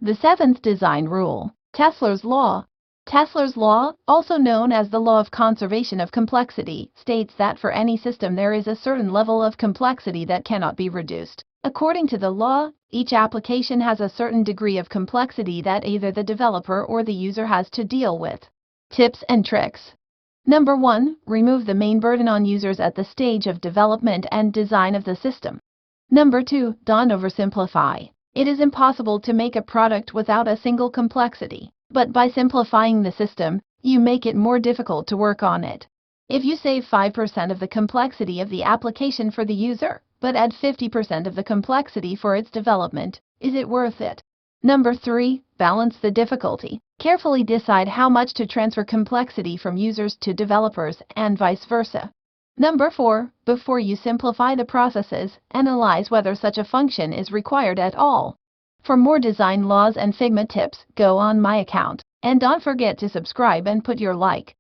The seventh design rule, Tesler's law. Tesler's law, also known as the law of conservation of complexity, states that for any system there is a certain level of complexity that cannot be reduced. According to the law, each application has a certain degree of complexity that either the developer or the user has to deal with. Tips and tricks. Number 1. Remove the main burden on users at the stage of development and design of the system. Number 2. Don't oversimplify. It is impossible to make a product without a single complexity, but by simplifying the system, you make it more difficult to work on it. If you save 5% of the complexity of the application for the user, but add 50% of the complexity for its development, is it worth it? Number 3. Balance the difficulty. Carefully decide how much to transfer complexity from users to developers and vice versa. Number 4. Before you simplify the processes, analyze whether such a function is required at all. For more design laws and Figma tips, go on my account, and don't forget to subscribe and put your like.